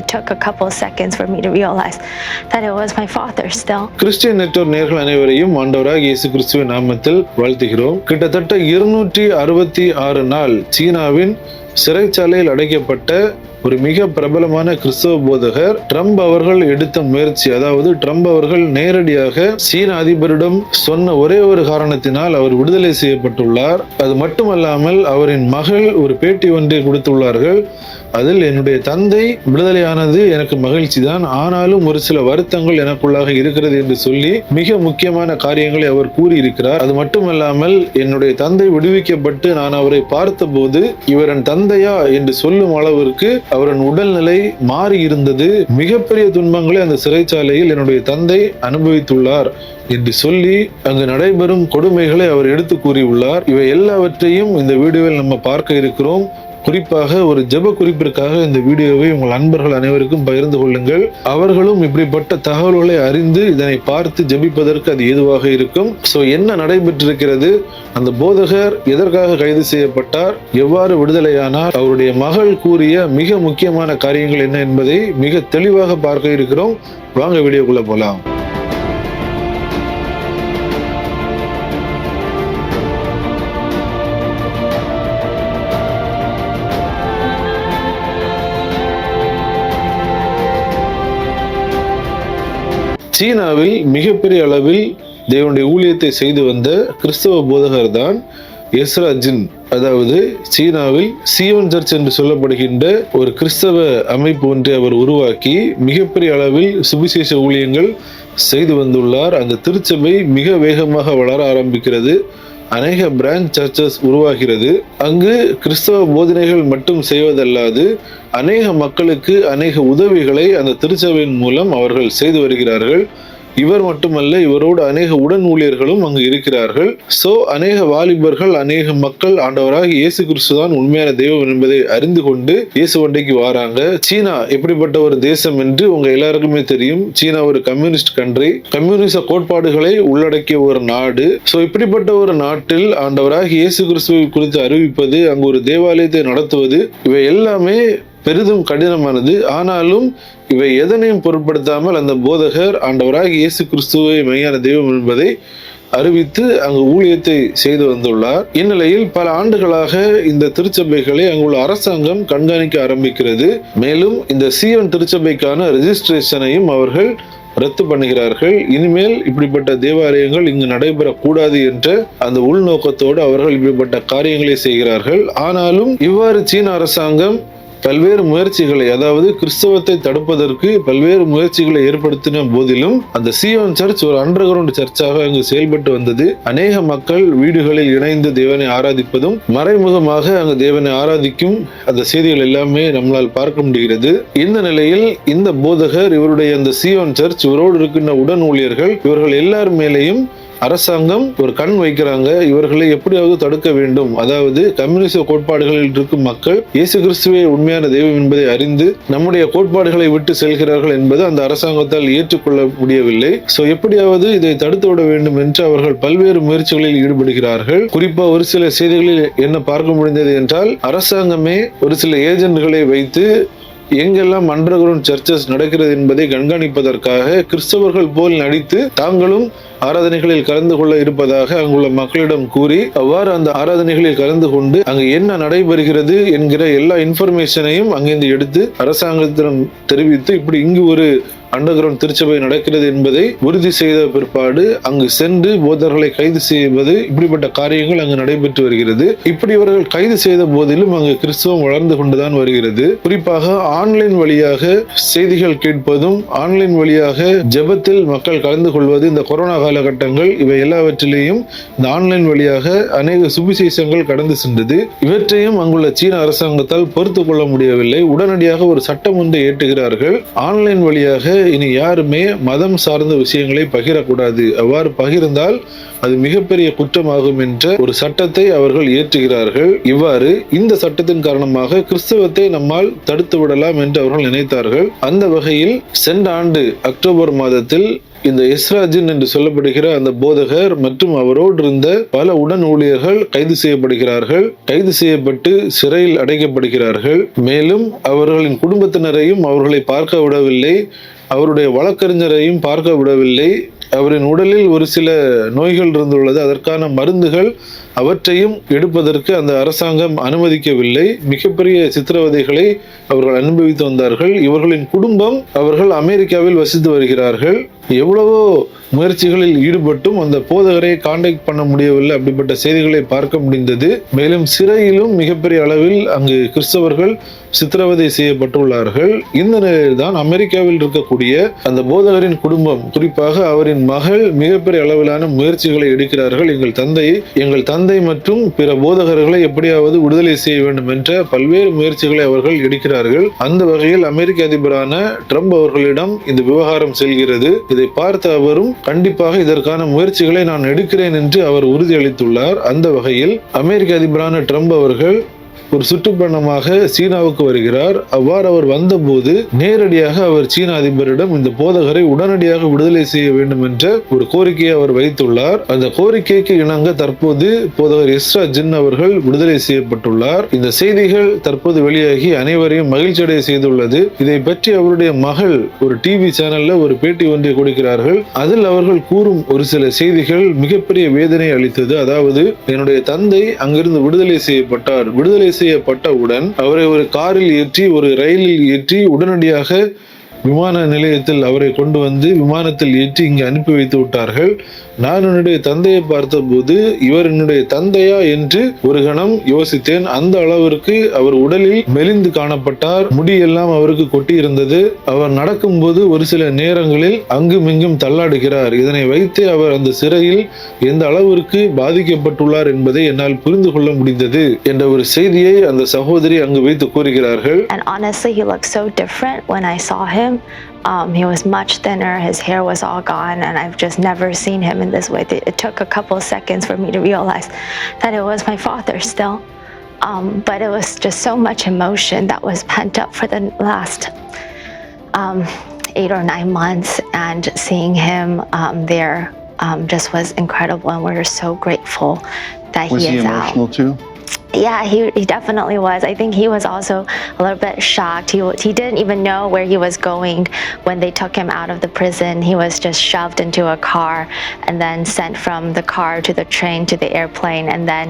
It took a couple of seconds for me to realize that it was my father still. Christian network நேயர்கள் அனைவரையும் ஆண்டவராகிய இயேசு கிறிஸ்துவின் நாமத்தில் வாழ்த்துகிறோம். கிட்டத்தட்ட 266 நாள் சீனாவின் சிறைச்சாலையில் அடைக்கப்பட்ட ஒரு மிக பிரபலமான கிறிஸ்தவ போதகர் ட்ரம்ப் அவர்கள் எடுத்த முயற்சி, அதாவது ட்ரம்ப் அவர்கள் நேரடியாக சீன அதிபரிடம் சொன்ன ஒரே ஒரு காரணத்தினால் அவர் விடுதலை செய்யப்பட்டுள்ளார். அது மட்டுமல்லாமல் அவரின் மகள் ஒரு பேட்டி ஒன்றை கொடுத்துள்ளார்கள். அதில் என்னுடைய தந்தை விடுதலையானது எனக்கு மகிழ்ச்சி தான், ஆனாலும் ஒரு சில வருத்தங்கள் எனக்குள்ளாக இருக்கிறது என்று சொல்லி மிக முக்கியமான காரியங்களை அவர் கூறியிருக்கிறார். அது மட்டுமல்லாமல் என்னுடைய தந்தை விடுவிக்கப்பட்டு நான் அவரை பார்த்தபோது இவரின் தந்தையா என்று சொல்லும் அளவிற்கு அவரின் உடல்நிலை மாறி இருந்தது. மிகப்பெரிய துன்பங்களை அந்த சிறைச்சாலையில் என்னுடைய தந்தை அனுபவித்துள்ளார் என்று சொல்லி அங்கு நடைபெறும் கொடுமைகளை அவர் எடுத்து கூறியுள்ளார். இவை எல்லாவற்றையும் இந்த வீடியோவில் நம்ம பார்க்க இருக்கிறோம். குறிப்பாக ஒரு ஜெப குறிப்பிற்காக இந்த வீடியோவை உங்கள் நண்பர்கள் அனைவருக்கும் பகிர்ந்து கொள்ளுங்கள். அவர்களும் இப்படிப்பட்ட தகவல்களை அறிந்து இதனை பார்த்து ஜெபிப்பதற்கு அது ஏதுவாக இருக்கும். என்ன நடைபெற்றிருக்கிறது, அந்த போதகர் எதற்காக கைது செய்யப்பட்டார், எவ்வாறு விடுதலையானார், அவருடைய மகள் கூறிய மிக முக்கியமான காரியங்கள் என்ன என்பதை மிக தெளிவாக பார்க்க இருக்கிறோம். வாங்க வீடியோக்குள்ள போலாம். சீனாவில் மிகப்பெரிய அளவில் தேவனுடைய ஊழியத்தை செய்து வந்த கிறிஸ்தவ போதகர் தான் எஸ்ரா ஜின். அதாவது சீனாவில் சியோன் சர்ச் என்று சொல்லப்படுகின்ற ஒரு கிறிஸ்தவ அமைப்பு ஒன்றை அவர் உருவாக்கி மிகப்பெரிய அளவில் சுவிசேஷ ஊழியங்கள் செய்து வந்துள்ளார். அந்த திருச்சபை மிக வேகமாக வளர ஆரம்பிக்கிறது. அநேக பிரான்ச் சர்ச்சஸ் உருவாகிறது. அங்கு கிறிஸ்தவ போதனைகள் மட்டும் செய்வதல்லாது அநேக மக்களுக்கு அநேக உதவிகளை அந்த திருச்சபையின் மூலம் அவர்கள் செய்து வருகிறார்கள். இவர் மட்டுமல்ல, இவரோடு அநேக உடன் ஊழியர்களும் அங்கு இருக்கிறார்கள். அநேக வாலிபர்கள், அநேக மக்கள் ஆண்டவராக இயேசு கிறிஸ்து தான் உண்மையான தெய்வம் என்பதை அறிந்து கொண்டு இயேசு வண்டைக்கு வராங்க. சீனா எப்படிப்பட்ட ஒரு தேசம் என்று உங்க எல்லாருக்குமே தெரியும். சீனா ஒரு கம்யூனிஸ்ட் கண்ட்ரி, கம்யூனிச கோட்பாடுகளை உள்ளடக்கிய ஒரு நாடு. இப்படிப்பட்ட ஒரு நாட்டில் ஆண்டவராக இயேசு கிறிஸ்துவை குறித்து அறிவிப்பது, அங்கு ஒரு தேவாலயத்தை நடத்துவது, இவை எல்லாமே பெரிதும் கடினமானது. ஆனாலும் இவை எதனையும் பொருட்படுத்தாமல் அந்த போதகர் ஆண்டவராக இயேசு கிறிஸ்துவை மெய்யான தெய்வம் என்பதை அறிவித்து அங்கு ஊழியத்தை செய்து வந்துள்ளார். இந்நிலையில் பல ஆண்டுகளாக இந்த திருச்சபைகளை அங்குள்ள அரசாங்கம் கண்காணிக்க ஆரம்பிக்கிறது. மேலும் இந்த சியோன் திருச்சபைக்கான ரெஜிஸ்ட்ரேஷனையும் அவர்கள் ரத்து பண்ணுகிறார்கள். இனிமேல் இப்படிப்பட்ட தேவாலயங்கள் இங்கு நடைபெறக்கூடாது என்ற அந்த உள்நோக்கத்தோடு அவர்கள் இப்படிப்பட்ட காரியங்களை செய்கிறார்கள். ஆனாலும் இவ்வாறு சீன அரசாங்கம் பல்வேறு முயற்சிகளை, அதாவது கிறிஸ்தவத்தை தடுப்பதற்கு பல்வேறு முயற்சிகளை ஏற்படுத்தின போதிலும் அந்த சியோன் சர்ச் ஒரு அண்டர் கிரவுண்ட் சர்ச்சாக அங்கு செயல்பட்டு வந்தது. அநேக மக்கள் வீடுகளில் இணைந்து தேவனை ஆராதிப்பதும் மறைமுகமாக அங்கு தேவனை ஆராதிக்கும் அந்த செய்திகள் எல்லாமே நம்மளால் பார்க்க முடிகிறது. இந்த நிலையில் இந்த போதகர், இவருடைய அந்த சியோன் சர்ச், இவரோடு இருக்கின்ற உடன் ஊழியர்கள், இவர்கள் எல்லார் மேலேயும் அரசாங்கம் ஒரு கண் வைக்கிறாங்க. இவர்களை எப்படியாவது தடுக்க வேண்டும். அதாவது கம்யூனிச கோட்பாடுகளில் இருக்கும் மக்கள் இயேசு கிறிஸ்துவே உண்மையான தெய்வம் என்பதை அறிந்து நம்முடைய கோட்பாடுகளை விட்டு செல்கிறார்கள் என்பது அந்த அரசாங்கத்தால் ஏற்றுக்கொள்ள முடியவில்லை. எப்படியாவது இதை தடுத்து விட வேண்டும் என்று அவர்கள் பல்வேறு முயற்சிகளில் ஈடுபடுகிறார்கள். குறிப்பா ஒரு சில செய்திகளில் என்ன பார்க்க முடிந்தது என்றால், அரசாங்கமே ஒரு சில ஏஜென்ட்களை வைத்து எங்கெல்லாம் அண்டர் கிரவுண்ட் சர்ச்சஸ் நடக்கிறது என்பதை கண்காணிப்பதற்காக கிறிஸ்தவர்கள் போல் நடித்து தாங்களும் ஆராதனைகளில் கலந்து கொள்ள இருப்பதாக அங்குள்ள மக்களிடம் கூறி, அவ்வாறு அந்த ஆராதனைகளில் கலந்து கொண்டு அங்கு என்ன நடைபெறுகிறது என்கிற எல்லா இன்ஃபர்மேஷனையும் அங்கிருந்து எடுத்து அரசாங்கத்திடம் தெரிவித்து, இப்படி இங்கு ஒரு அண்டர் கிரவுண்ட் திருச்சபை நடக்கிறது என்பதை உறுதி செய்த பிற்பாடு அங்கு சென்று போதர்களை கைது செய்வது, இப்படிப்பட்ட காரியங்கள் அங்கு நடைபெற்று வருகிறது. இப்படி இவர்கள் கைது செய்த போதிலும் அங்கு கிறிஸ்தவம் வளர்ந்து கொண்டுதான் வருகிறது. குறிப்பாக ஆன்லைன் வழியாக செய்திகள் கேட்பதும், ஆன்லைன் வழியாக ஜெபத்தில் மக்கள் கலந்து கொள்வது, இந்த கொரோனா காலகட்டங்கள், இவை எல்லாவற்றிலேயும் இந்த ஆன்லைன் வழியாக அநேக சுவிசேஷங்கள் கடந்து சென்றது. இவற்றையும் அங்குள்ள சீன அரசாங்கத்தால் பொறுத்து கொள்ள முடியவில்லை. உடனடியாக ஒரு சட்டம் ஒன்றை ஏற்றுகிறார்கள். ஆன்லைன் வழியாக இனி யாருமே மதம் சார்ந்த விஷயங்களை பகிரக்கூடாது, அவ்வாறு பகிர்ந்தால் அது மிகப்பெரிய குற்றமாகும் என்ற ஒரு சட்டத்தை அவர்கள் இயற்றுகிறார்கள். இவ்வாறு இந்த சட்டத்தின் காரணமாக கிறிஸ்தவத்தை நம்மால் தடுத்து விடலாம் என்று அவர்கள் நினைத்தார்கள். அந்த வகையில் சென்ற ஆண்டு அக்டோபர் மாதத்தில் இந்த எஸ்ராஜின் என்று சொல்லப்படுகிற அந்த போதகர் மற்றும் அவரோடு இருந்த பல உடன் ஊழியர்கள் கைது செய்யப்படுகிறார்கள். கைது செய்யப்பட்டு சிறையில் அடைக்கப்படுகிறார்கள். மேலும் அவர்களின் குடும்பத்தினரையும் அவர்களை பார்க்க விடவில்லை, அவருடைய வழக்கறிஞரையும் பார்க்க விடவில்லை. அவரின் உடலில் ஒரு சில நோய்கள் இருந்துள்ளது, அதற்கான மருந்துகள் அவற்றையும் எடுப்பதற்கு அந்த அரசாங்கம் அனுமதிக்கவில்லை. மிகப்பெரிய சித்திரவதைகளை அவர்கள் அனுபவித்து வந்தார்கள். இவர்களின் குடும்பம் அவர்கள் அமெரிக்காவில் வசித்து வருகிறார்கள். எவ்வளவோ முயற்சிகளில் ஈடுபட்டும் அந்த போதகரை காண்டாக்ட் பண்ண முடியவில்லை. அப்படிப்பட்ட செய்திகளை பார்க்க முடிந்தது. மேலும் சிறையிலும் மிகப்பெரிய அளவில் அங்கு கிறிஸ்தவர்கள் சித்திரவதை செய்யப்பட்டுள்ளார்கள். இந்த நிலையில்தான் அமெரிக்காவில் இருக்கக்கூடிய அந்த போதகரின் குடும்பம், குறிப்பாக அவரின் மகள் மிகப்பெரிய அளவிலான முயற்சிகளை எடுக்கிறார்கள். எங்கள் தந்தை மற்றும் பிற போதகர்களை எப்படியாவது விடுதலை செய்ய வேண்டும் என்ற பல்வேறு முயற்சிகளை அவர்கள் எடுக்கிறார்கள். அந்த வகையில் அமெரிக்க அதிபரான ட்ரம்ப் அவர்களிடம் இந்த விவகாரம் செல்கிறது. இதை பார்த்த அவரும் கண்டிப்பாக இதற்கான முயற்சிகளை நான் எடுக்கிறேன் என்று அவர் உறுதியளித்துள்ளார். அந்த வகையில் அமெரிக்க அதிபரான ட்ரம்ப் அவர்கள் ஒரு சுற்றுப்பயணமாக சீனாவுக்கு வருகிறார். அவ்வாறு அவர் வந்தபோது நேரடியாக அவர் சீன அதிபரிடம் இந்த போதகரை உடனடியாக விடுதலை செய்ய வேண்டும் என்ற ஒரு கோரிக்கையை அவர் வைத்துள்ளார். அந்த கோரிக்கைக்கு இணங்க தற்போது போதகர் எஸ்ரா ஜின் அவர்கள் விடுதலை செய்யப்பட்டுள்ளார். இந்த செய்திகள் தற்போது வெளியாகி அனைவரையும் மகிழ்ச்சி அடைய செய்துள்ளது. இதை பற்றி அவருடைய மகள் ஒரு டிவி சேனல்ல ஒரு பேட்டி ஒன்றை கொடுக்கிறார்கள். அதில் அவர்கள் கூறும் ஒரு சில செய்திகள் மிகப்பெரிய வேதனை அளித்தது. அதாவது, என்னுடைய தந்தை அங்கிருந்து விடுதலை செய்யப்பட்டார். விடுதலை செய்யப்பட்டவுடன் அவரை ஒரு காரில் ஏற்றி, ஒரு ரயிலில் ஏற்றி உடனடியாக விமான நிலையத்தில் அவரை கொண்டு வந்து விமானத்தில் ஏற்றி இங்கு அனுப்பி வைத்து விட்டார்கள். நான் என்னுடைய தந்தையை பார்த்தபோது இவர் என்னுடைய தந்தையா என்று ஒரு கணம் யோசித்தேன். அந்த அளவிற்கு அவர் உடலில் மெலிந்து காணப்பட்டார். முடியெல்லாம் அவருக்கு கொட்டி இருந்தது. அவர் நடக்கும்போது ஒரு சில நேரங்களில் அங்கும் இங்கும் தள்ளாடுகிறார். இதனை வைத்து அவர் அந்த சிறையில் எந்த அளவிற்கு பாதிக்கப்பட்டுள்ளார் என்பதை என்னால் புரிந்து கொள்ள முடிந்தது என்ற ஒரு செய்தியை அந்த சகோதரி அங்கு வைத்து கூறுகிறார்கள். And honestly, he looked so different when I saw him. He was much thinner, his hair was all gone, and I've just never seen him in this way. It took a couple of seconds for me to realize that it was my father still. But it was just so much emotion that was pent up for the last 8 or 9 months, and seeing him there just was incredible, and we're just so grateful that he is out. Was he emotional too? Yeah, he definitely was. I think he was also a little bit shocked. He didn't even know where he was going when they took him out of the prison. He was just shoved into a car and then sent from the car to the train to the airplane, and then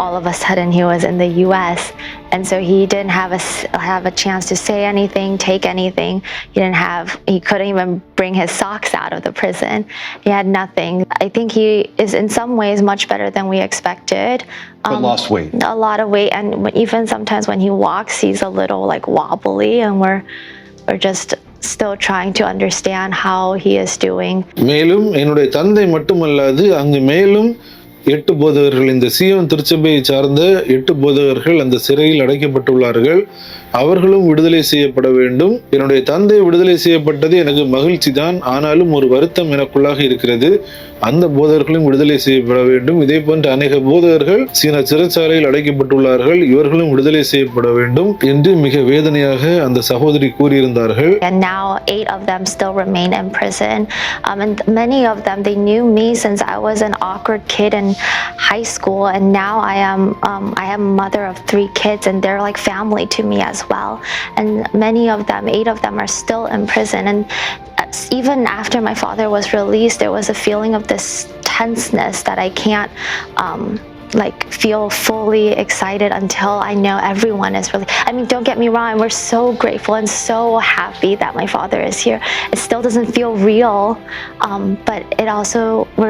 all of a sudden he was in the US, and so he didn't have a chance to say anything, take anything. He couldn't even bring his socks out of the prison. He had nothing. I think he is in some ways much better than we expected. But lost weight. A lot of weight, and even sometimes when he walks, he's a little like wobbly, and we're just still trying to understand how he is doing. மேலும் என்னுடைய தந்தை மட்டுமல்லாது அங்கு மேலும் 8 போதகர்கள், இந்த சீயோன் திருச்சபையை சார்ந்த 8 போதகர்கள் அந்த சிறையில் அடைக்கப்பட்டுள்ளார்கள். அவர்களும் விடுதலை செய்யப்பட வேண்டும். என்னுடைய தந்தை விடுதலை செய்யப்பட்டது எனக்கு மகிழ்ச்சி தான். ஆனாலும் ஒரு வருத்தம் எனக்குள்ளாக இருக்கிறது. அந்த போதகர்களும் விடுதலை செய்யப்பட வேண்டும். இதே போன்ற அநேக போதகர்கள் சீன சிறைச்சாலையில் அடைக்கப்பட்டுள்ளார்கள். இவர்களும் விடுதலை செய்யப்பட வேண்டும் என்று மிக வேதனையாக அந்த சகோதரி கூறியிருந்தார்கள். And now 8 of them still remain in prison. And many of them, they knew me since I was an awkward kid in high school, and now I am a mother of 3 kids, and they're like family to me as well. And many of them, 8 of them, are still in prison. And even after my father was released, there was a feeling of this tenseness that I can't feel fully excited until I know everyone is really, I mean, don't get me wrong, we're so grateful and so happy that my father is here. It still doesn't feel real, but it also,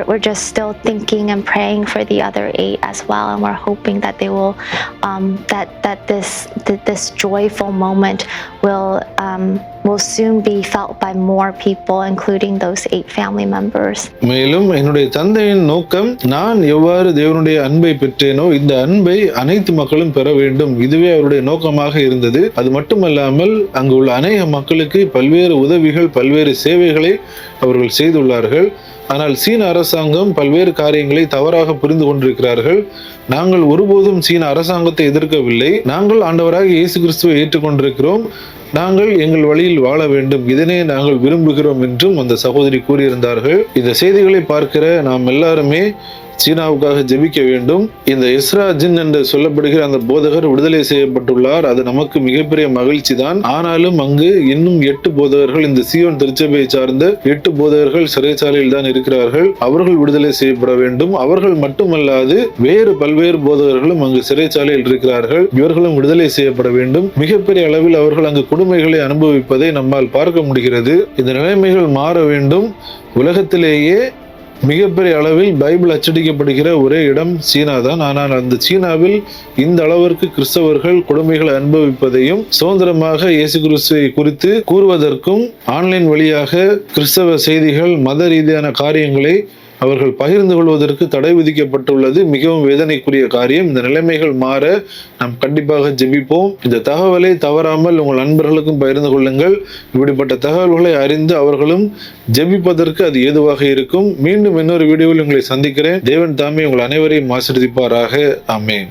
we're just still thinking and praying for the other 8 as well, and we're hoping that they will, that this joyful moment will soon be felt by more people, including those 8 family members. மேலும் என்னுடைய தந்தையின் நோக்கம், நான் எவ்வாறு தேவனுடைய அன்பை அன்பை பெற்றேனோ இந்த அன்பை அனைத்து மக்களும் பெற வேண்டும். இதுவே அவருடைய நோக்கமாக இருந்தது. அது மட்டுமல்லாமல் அங்கு உள்ள அநேக மக்களுக்கு பல்வேறு உதவிகள், பல்வேறு சேவைகளை அவர்கள் செய்துள்ளார்கள். ஆனால் சீன அரசாங்கம் பல்வேறு காரியங்களை தவறாக புரிந்து கொண்டிருக்கிறார்கள். நாங்கள் ஒருபோதும் சீன அரசாங்கத்தை எதிர்க்கவில்லை. நாங்கள் ஆண்டவராக இயேசு கிறிஸ்துவை ஏற்றுக்கொண்டிருக்கிறோம். நாங்கள் எங்கள் வழியில் வாழ வேண்டும், இதனை நாங்கள் விரும்புகிறோம் என்றும் அந்த சகோதரி கூறியிருந்தார்கள். இந்த செய்திகளை பார்க்கிற நாம் எல்லாருமே சீனாவுக்காக ஜெபிக்க வேண்டும். இந்த எஸ்ரா ஜின் என்று சொல்லப்படுகிற அந்த போதகர் விடுதலை செய்யப்பட்டுள்ளார். அது நமக்கு மிகப்பெரிய மகிழ்ச்சி தான். ஆனாலும் அங்கு இன்னும் 8 போதகர்கள், இந்த சீயோன் திருச்சபையை சார்ந்த 8 போதகர்கள் சிறைச்சாலையில் தான் இருக்கிறார்கள். அவர்கள் விடுதலை செய்யப்பட வேண்டும். அவர்கள் மட்டுமல்லாது வேறு பல்வேறு போதகர்களும் அங்கு சிறைச்சாலையில் இருக்கிறார்கள். இவர்களும் விடுதலை செய்யப்பட வேண்டும். மிகப்பெரிய அளவில் அவர்கள் அங்கு கொடுமைகளை அனுபவிப்பதை நம்மால் பார்க்க முடிகிறது. இந்த நிலைமைகள் மாற வேண்டும். உலகத்திலேயே மிகப்பெரிய அளவில் பைபிள் அச்சடிக்கப்படுகிற ஒரே இடம் சீனா தான். ஆனால் அந்த சீனாவில் இந்த அளவிற்கு கிறிஸ்தவர்கள் கொடுமைகளை அனுபவிப்பதையும் சுதந்திரமாக இயேசு கிறிஸ்துவை குறித்து கூறுவதற்கும் ஆன்லைன் வழியாக கிறிஸ்தவ செய்திகள், மத ரீதியான காரியங்களை அவர்கள் பகிர்ந்து கொள்வதற்கு தடை விதிக்கப்பட்டுள்ளது. மிகவும் வேதனைக்குரிய காரியம். இந்த நிலைமைகள் மாற நாம் கண்டிப்பாக ஜெபிப்போம். இந்த தகவலை தவறாமல் உங்கள் நண்பர்களுக்கும் பகிர்ந்து கொள்ளுங்கள். இப்படிப்பட்ட தகவல்களை அறிந்து அவர்களும் ஜெபிப்பதற்கு அது ஏதுவாக இருக்கும். மீண்டும் இன்னொரு வீடியோவில் உங்களை சந்திக்கிறேன். தேவன் தாமே உங்கள் அனைவரையும் ஆசீர்வதிப்பாராக. ஆமென்.